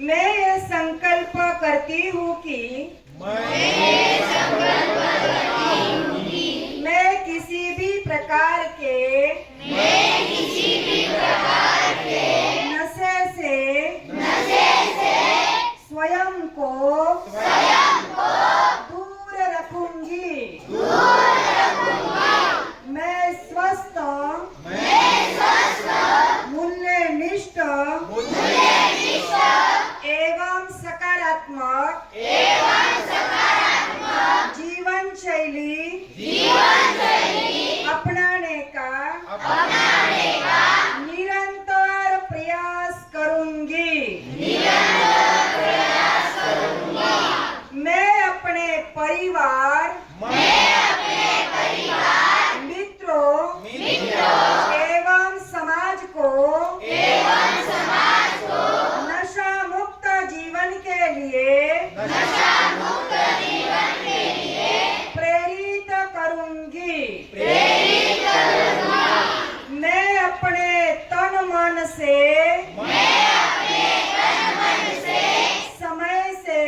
मैं ये संकल्प करती हूँ कि मैं किसी भी प्रकार के नशे से स्वयं को दूर रखूंगी। मैं स्वस्थ मूल्यनिष्ठ एवं सकारात्मक जीवन शैली अपनाने का निरंतर प्रयास करूंगी। मैं अपने परिवार मित्रों एवं समाज को नशा मुक्त जीवन के लिए प्रेरित करूंगी। मैं अपने तन मन से समय से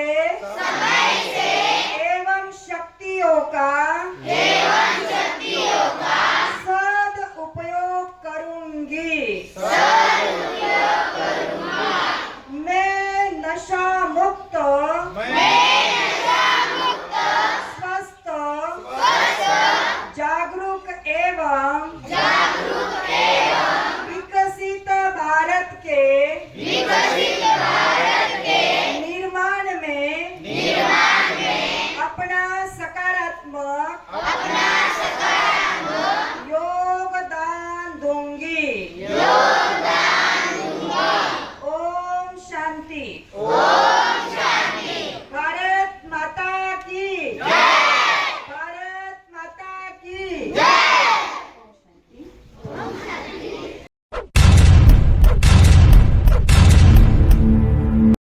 एवं शक्तियों का सद उपयोग करूंगी। मैं नशा मुक्त स्वस्थ जागरूक एवं विकसित भारत के निर्माण में अपना सकारात्मक योगदान दूंगी। ओम शांति।